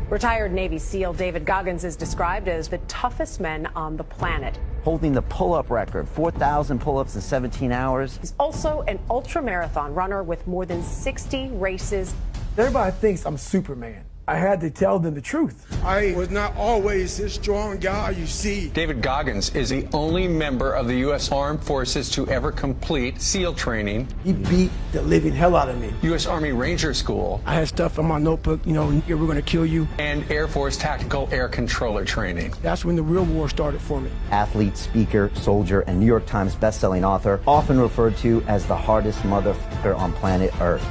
Retired Navy SEAL David Goggins is described as the toughest man on the planet. Holding the pull-up record, 4,000 pull-ups in 17 hours. He's also an ultra-marathon runner with more than 60 races. Everybody thinks I'm Superman. I had to tell them the truth. I was not always this strong guy you see. David Goggins is the only member of the U.S. Armed Forces to ever complete SEAL training. He beat the living hell out of me. U.S. Army Ranger School. I had stuff in my notebook, we're going to kill you. And Air Force Tactical Air Controller training. That's when the real war started for me. Athlete, speaker, soldier, and New York Times best-selling author, often referred to as the hardest motherfucker on planet Earth.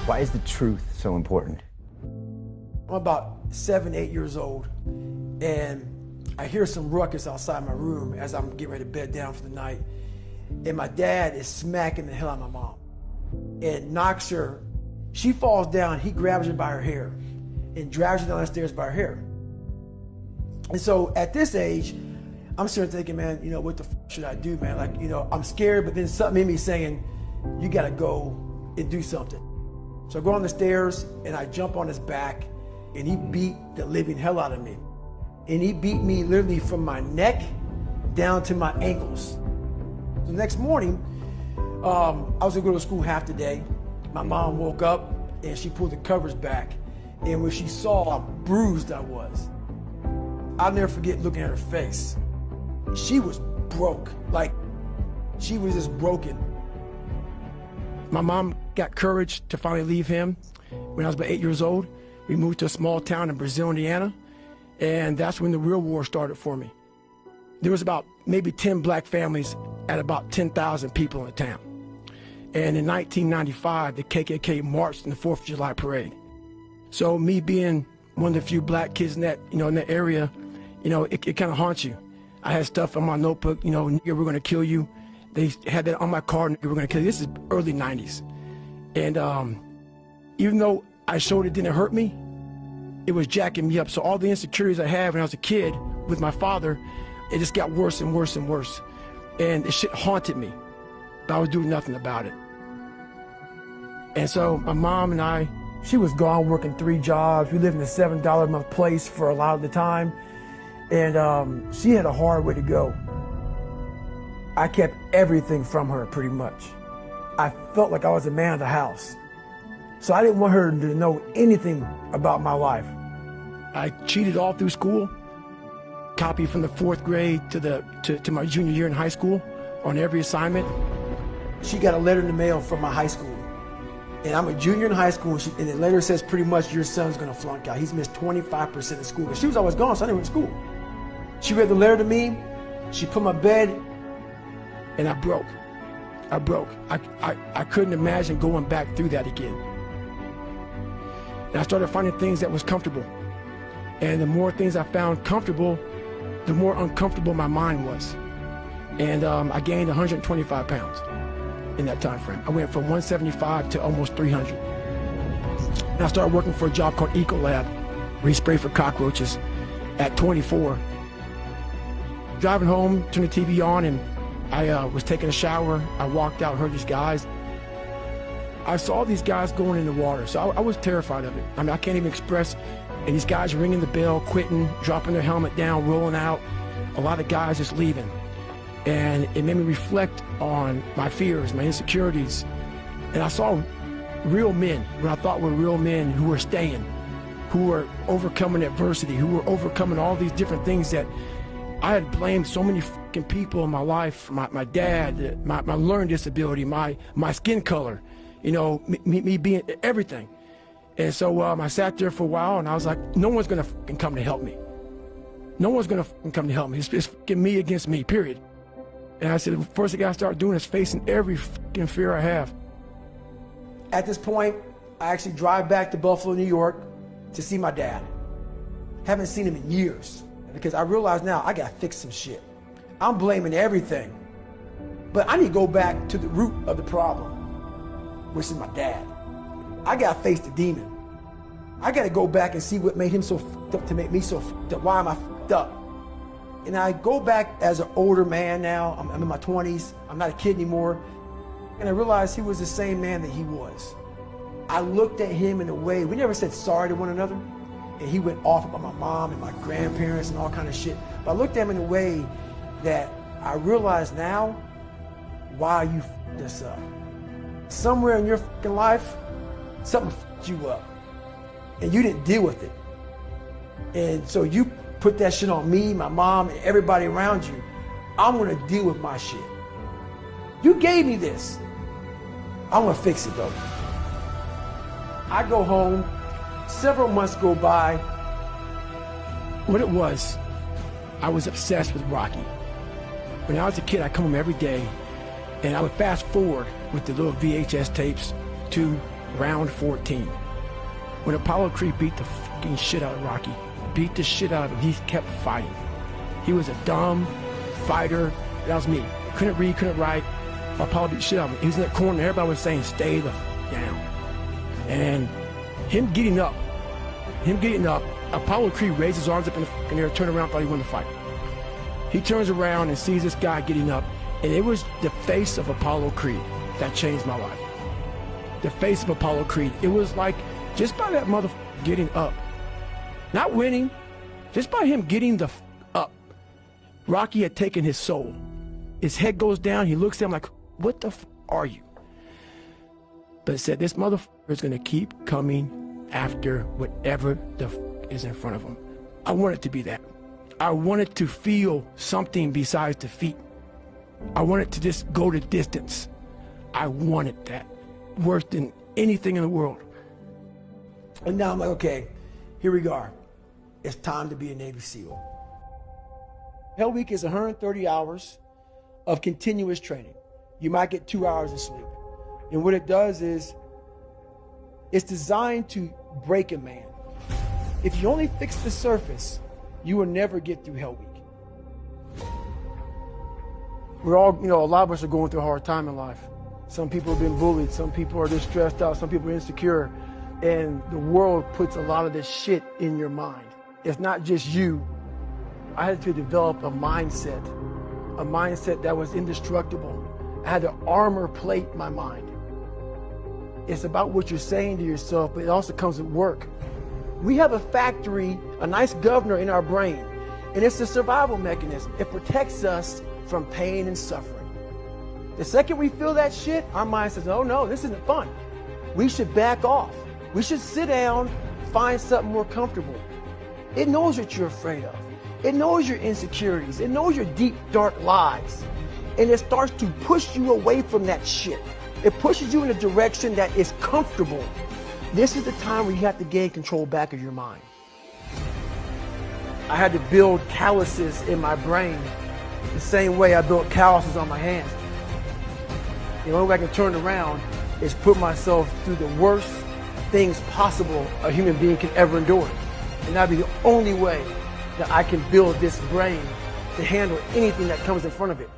Why is the truth so important? I'm about 7, 8 years old, and I hear some ruckus outside my room as I'm getting ready to bed down for the night. And my dad is smacking the hell out of my mom and knocks her. She falls down, he grabs her by her hair and drags her down the stairs by her hair. And so at this age, I'm sitting thinking, man, what the should I do, man? Like, I'm scared, but then something in me saying, you gotta go and do something. So I go on the stairs and I jump on his back, and he beat the living hell out of me. And he beat me literally from my neck down to my ankles. The next morning, I was gonna go to school half the day. My mom woke up and she pulled the covers back. And when she saw how bruised I was, I'll never forget looking at her face. She was broke, like she was just broken. My mom got courage to finally leave him when I was about 8 years old. We moved to a small town in Brazil, Indiana, and that's when the real war started for me. There was about maybe 10 black families at about 10,000 people in the town. And in 1995, the KKK marched in the 4th of July parade. So me being one of the few black kids in that, in that area, it kind of haunts you. I had stuff on my notebook, we're gonna kill you. They had that on my card, we're gonna kill you. This is early 90s. And even though I showed it didn't hurt me, it was jacking me up. So all the insecurities I had when I was a kid with my father, it just got worse and worse and worse. And the shit haunted me, but I was doing nothing about it. And so my mom and I, she was gone working 3 jobs. We lived in a $7 a month place for a lot of the time. And she had a hard way to go. I kept everything from her pretty much. I felt like I was a man of the house. So I didn't want her to know anything about my life. I cheated all through school, copied from the 4th grade to my junior year in high school on every assignment. She got a letter in the mail from my high school. And I'm a junior in high school, and the letter says pretty much your son's gonna flunk out. He's missed 25% of school. But she was always gone, so I didn't went to school. She read the letter to me, she put my bed, and I broke. I couldn't imagine going back through that again. And I started finding things that was comfortable. And the more things I found comfortable, the more uncomfortable my mind was. And I gained 125 pounds in that time frame. I went from 175 to almost 300. And I started working for a job called Ecolab, where he sprayed for cockroaches at 24. Driving home, turned the TV on, and I was taking a shower. I walked out, heard these guys. I saw these guys going in the water, so I was terrified of it. I mean, I can't even express. And these guys ringing the bell, quitting, dropping their helmet down, rolling out. A lot of guys just leaving. And it made me reflect on my fears, my insecurities. And I saw real men, what I thought were real men who were staying, who were overcoming adversity, who were overcoming all these different things that I had blamed so many fucking people in my life, my dad, my learning disability, my skin color, me being everything. And so I sat there for a while, and I was like, no one's gonna fucking come to help me. No one's gonna fucking come to help me. It's fucking me against me, period. And I said, the first thing I start doing is facing every fucking fear I have. At this point, I actually drive back to Buffalo, New York to see my dad. Haven't seen him in years, because I realize now I gotta fix some shit. I'm blaming everything, but I need to go back to the root of the problem, which is my dad. I gotta face the demon. I gotta go back and see what made him so fucked up to make me so fucked up. Why am I fucked up? And I go back as an older man now. I'm in my 20s. I'm not a kid anymore. And I realized he was the same man that he was. I looked at him in a way, we never said sorry to one another. and he went off about my mom and my grandparents and all kind of shit. But I looked at him in a way that I realize now why you f***ed this up. Somewhere in your fucking life, something f***ed you up, and you didn't deal with it. And so you put that shit on me, my mom, and everybody around you. I'm gonna deal with my shit. You gave me this. I'm gonna fix it though. I go home, several months go by. What it was, I was obsessed with Rocky. When I was a kid, I'd come home every day, and I would fast forward with the little VHS tapes to round 14. When Apollo Creed beat the fucking shit out of Rocky, beat the shit out of him, he kept fighting. He was a dumb fighter. That was me. Couldn't read, couldn't write. Apollo beat the shit out of him. He was in that corner, and everybody was saying, stay the f down. And him getting up, Apollo Creed raised his arms up in the fucking air, turned around, thought he won the fight. He turns around and sees this guy getting up, and it was the face of Apollo Creed that changed my life. The face of Apollo Creed. It was like, just by that motherfucker getting up, not winning, just by him getting the f up, Rocky had taken his soul. His head goes down, he looks at him like, what the f are you? But it said, this motherfucker is gonna keep coming after whatever the f is in front of him. I want it to be that. I wanted to feel something besides defeat. I wanted to just go the distance. I wanted that worse than anything in the world. And now I'm like, okay, here we go. It's time to be a Navy SEAL. Hell Week is 130 hours of continuous training. You might get 2 hours of sleep. And what it does is, it's designed to break a man. If you only fix the surface, you will never get through Hell Week. We're all, a lot of us are going through a hard time in life. Some people have been bullied, some people are just stressed out, some people are insecure. And the world puts a lot of this shit in your mind. It's not just you. I had to develop a mindset that was indestructible. I had to armor plate my mind. It's about what you're saying to yourself, but it also comes with work. We have a factory, a nice governor in our brain, and it's a survival mechanism. It protects us from pain and suffering. The second we feel that shit, our mind says, oh no, this isn't fun. We should back off. We should sit down, find something more comfortable. It knows what you're afraid of. It knows your insecurities. It knows your deep, dark lies. And it starts to push you away from that shit. It pushes you in a direction that is comfortable. This is the time where you have to gain control back of your mind. I had to build calluses in my brain the same way I built calluses on my hands. The only way I can turn around is put myself through the worst things possible a human being can ever endure. And that'd be the only way that I can build this brain to handle anything that comes in front of it.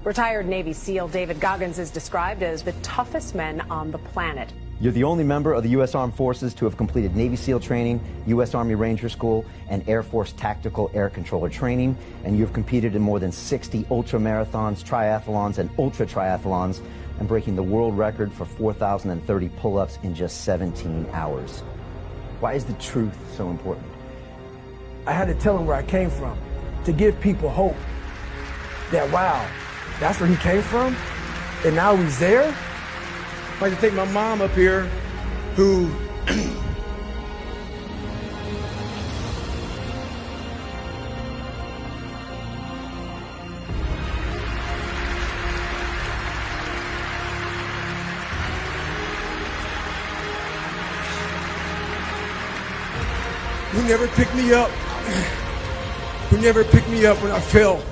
Retired Navy SEAL David Goggins is described as the toughest men on the planet. You're the only member of the U.S. Armed Forces to have completed Navy SEAL training, U.S. Army Ranger School, and Air Force Tactical Air Controller training, and you've competed in more than 60 ultra-marathons, triathlons, and ultra-triathlons, and breaking the world record for 4,030 pull-ups in just 17 hours. Why is the truth so important? I had to tell him where I came from, to give people hope that, wow, that's where he came from, and now he's there. I'd like to take my mom up here, who never picked me up, when I fell.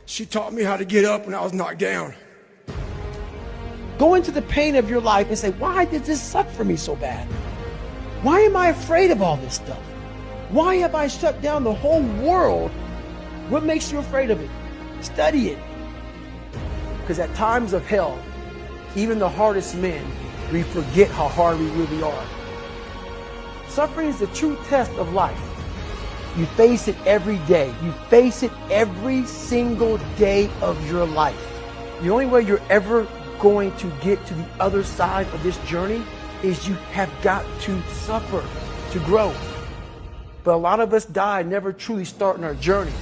She taught me how to get up when I was knocked down. Go into the pain of your life and say, why did this suck for me so bad? Why am I afraid of all this stuff? Why have I shut down the whole world? What makes you afraid of it? Study it. Because at times of hell, even the hardest men, we forget how hard we really are. Suffering is the true test of life. You face it every day. You face it every single day of your life. The only way you're ever going to get to the other side of this journey is you have got to suffer to grow. But a lot of us die never truly starting our journey.